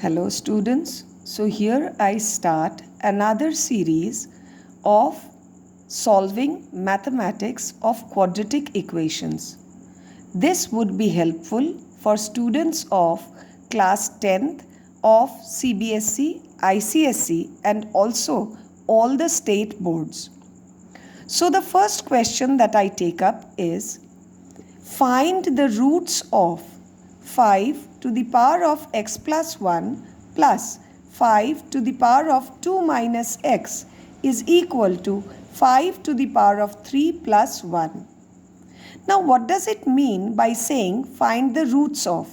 Hello students. So here I start another series of solving mathematics of quadratic equations. This would be helpful for students of class 10th of CBSE, ICSE and also all the state boards. So the first question that I take up is find the roots of 5 to the power of x plus 1 plus 5 to the power of 2 minus x is equal to 5 to the power of 3 plus 1. Now what does it mean by saying find the roots of?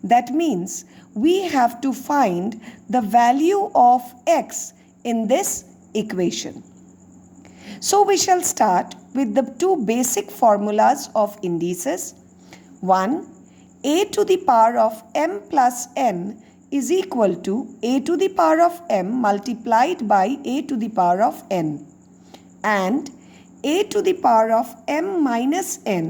That means we have to find the value of x in this equation. So we shall start with the two basic formulas of indices. One, a to the power of m plus n is equal to a to the power of m multiplied by a to the power of n. And a to the power of m minus n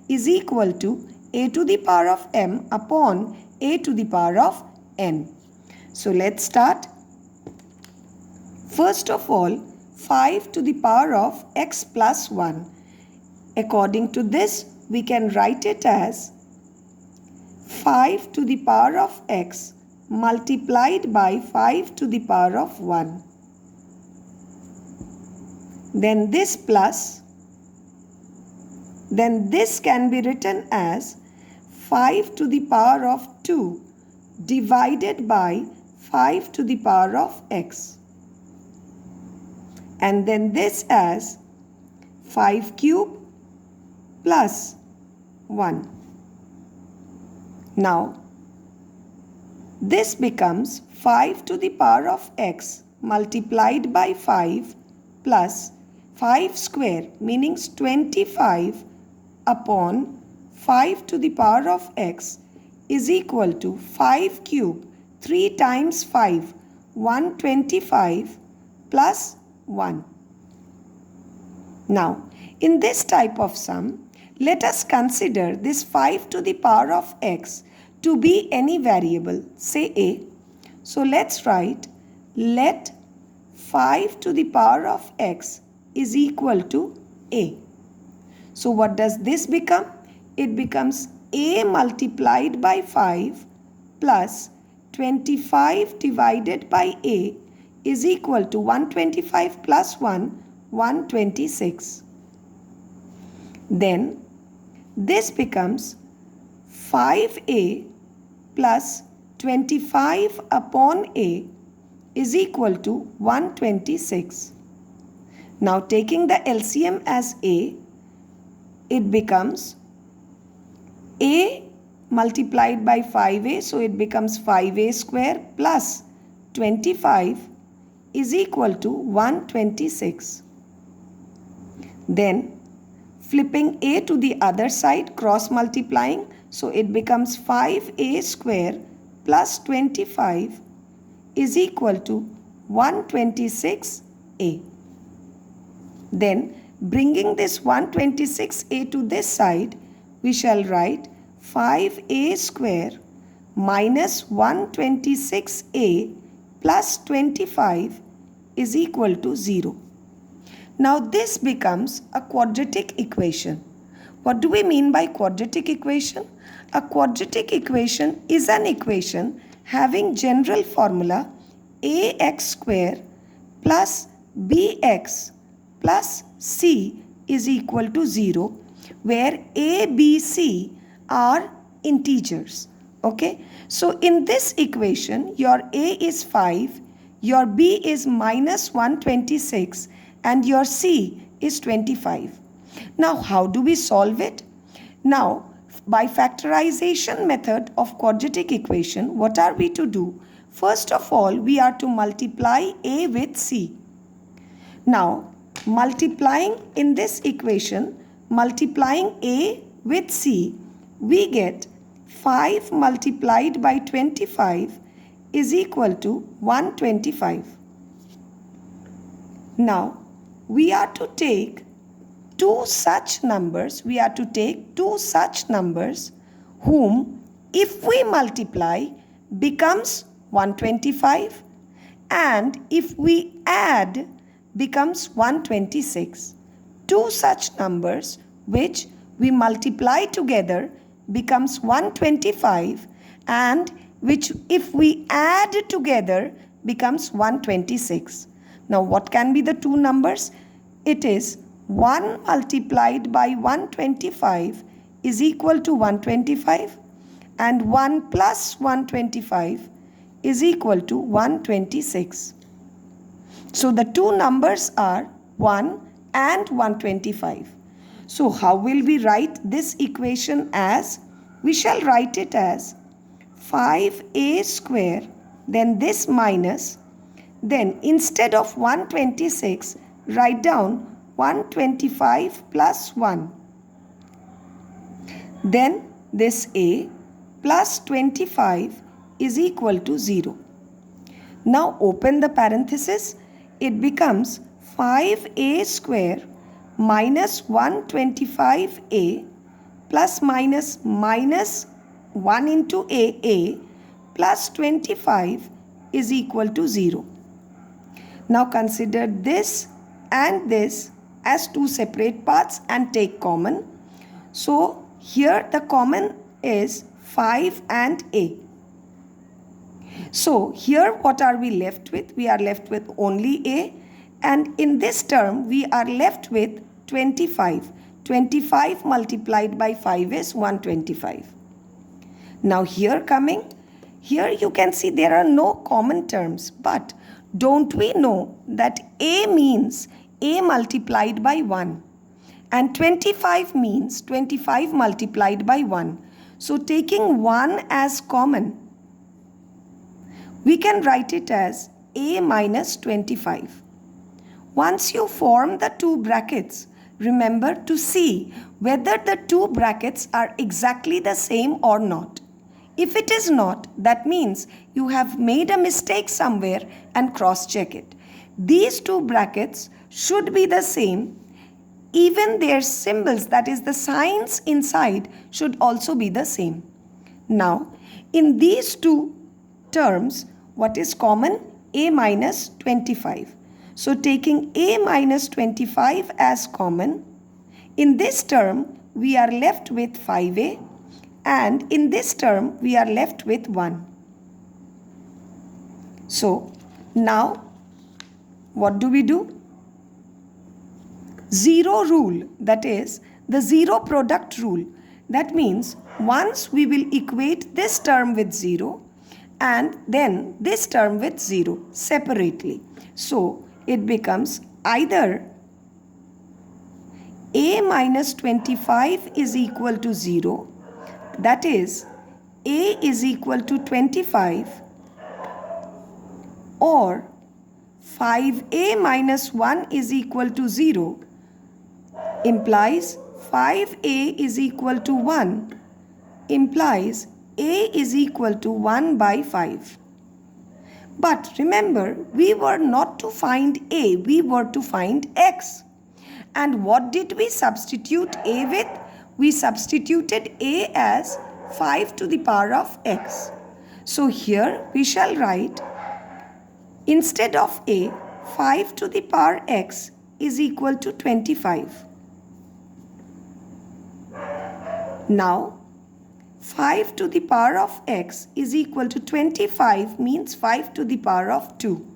is equal to a to the power of m upon a to the power of n. So let's start. First of all, 5 to the power of x plus 1. According to this, we can write it as 5 to the power of x multiplied by 5 to the power of 1. Then this plus, then this can be written as 5 to the power of 2 divided by 5 to the power of x. And then this as 5 cube plus 1. Now, this becomes 5 to the power of x multiplied by 5 plus 5 square meaning 25 upon 5 to the power of x is equal to 5 cube 3 times 5 125 plus 1. Now, in this type of sum, let us consider this 5 to the power of x to be any variable, say a. So let's write let 5 to the power of x is equal to a. So what does this become? It becomes a multiplied by 5 plus 25 divided by a is equal to 125 plus 1, 126. Then this becomes 5a plus 25 upon a is equal to 126. Now taking the LCM as a, it becomes a multiplied by 5a, so it becomes 5a square plus 25 is equal to 126. Then flipping a to the other side, cross multiplying, so it becomes 5a square plus 25 is equal to 126a. Then bringing this 126a to this side, we shall write 5a square minus 126a plus 25 is equal to 0. Now this becomes a quadratic equation. What do we mean by quadratic equation? A quadratic equation is an equation having general formula ax square plus bx plus c is equal to 0, where a, b, c are integers. Okay, so in this equation, your a is 5, your b is minus 126 and your c is 25. Now, how do we solve it? Now, by factorization method of quadratic equation, what are we to do? First of all, we are to multiply a with c. Now, multiplying in this equation, multiplying a with c, we get 5 multiplied by 25 is equal to 125. Now, we are to take two such numbers whom if we multiply becomes 125, and if we add becomes 126. Two such numbers which we multiply together becomes 125, and which if we add together becomes 126. Now what can be the two numbers? It is 1 multiplied by 125 is equal to 125, and 1 plus 125 is equal to 126. So the two numbers are 1 and 125. So how will we write this equation as? We shall write it as 5a square, then this minus, then instead of 126, write down 125 plus 1. Then this a plus 25 is equal to 0. Now open the parenthesis. It becomes 5a square minus 125a plus minus 1 into a plus 25 is equal to 0. Now consider this and this as two separate parts and take common. So here the common is 5 and a. So here what are we left with? We are left with only a, and in this term we are left with 25. 25 multiplied by 5 is 125. Now here you can see there are no common terms, but don't we know that a means a multiplied by 1 and 25 means 25 multiplied by 1. So taking 1 as common, we can write it as a minus 25. Once you form the two brackets, remember to see whether the two brackets are exactly the same or not. If it is not, that means you have made a mistake somewhere and cross-check it. These two brackets should be the same. Even their symbols, that is the signs inside, should also be the same. Now, in these two terms, what is common? A minus 25. So taking a minus 25 as common, in this term we are left with 5a, and in this term we are left with 1. So now what do? Zero rule, that is the zero product rule. That means once we will equate this term with 0 and then this term with 0 separately. So it becomes either a minus 25 is equal to 0, that is a is equal to 25, or 5a minus 1 is equal to 0 implies 5a is equal to 1 implies a is equal to 1 by 5. But remember, we were not to find a, we were to find x. And what did we substitute a with? We substituted a as 5 to the power of x. So here we shall write, instead of a, 5 to the power x is equal to 25. Now, 5 to the power of x is equal to 25 means 5 to the power of 2.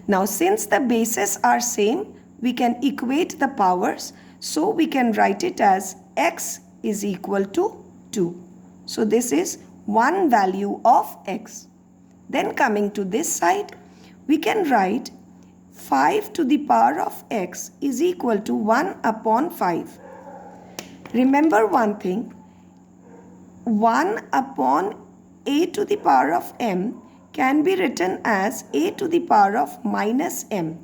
Now, since the bases are same, we can equate the powers. So, we can write it as x is equal to 2. So, this is one value of x. Then coming to this side, we can write 5 to the power of x is equal to 1 upon 5. Remember one thing, 1 upon a to the power of m can be written as a to the power of minus m.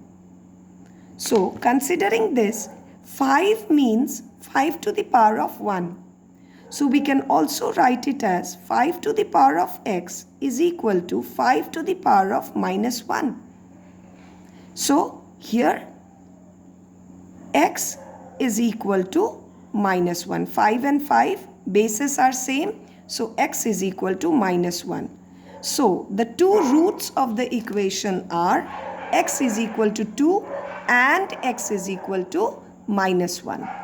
So, considering this, 5 means 5 to the power of 1. So, we can also write it as 5 to the power of x is equal to 5 to the power of minus 1. So, here x is equal to minus 1. 5 and 5 bases are same. So, x is equal to minus 1. So the two roots of the equation are x is equal to 2 and x is equal to -1.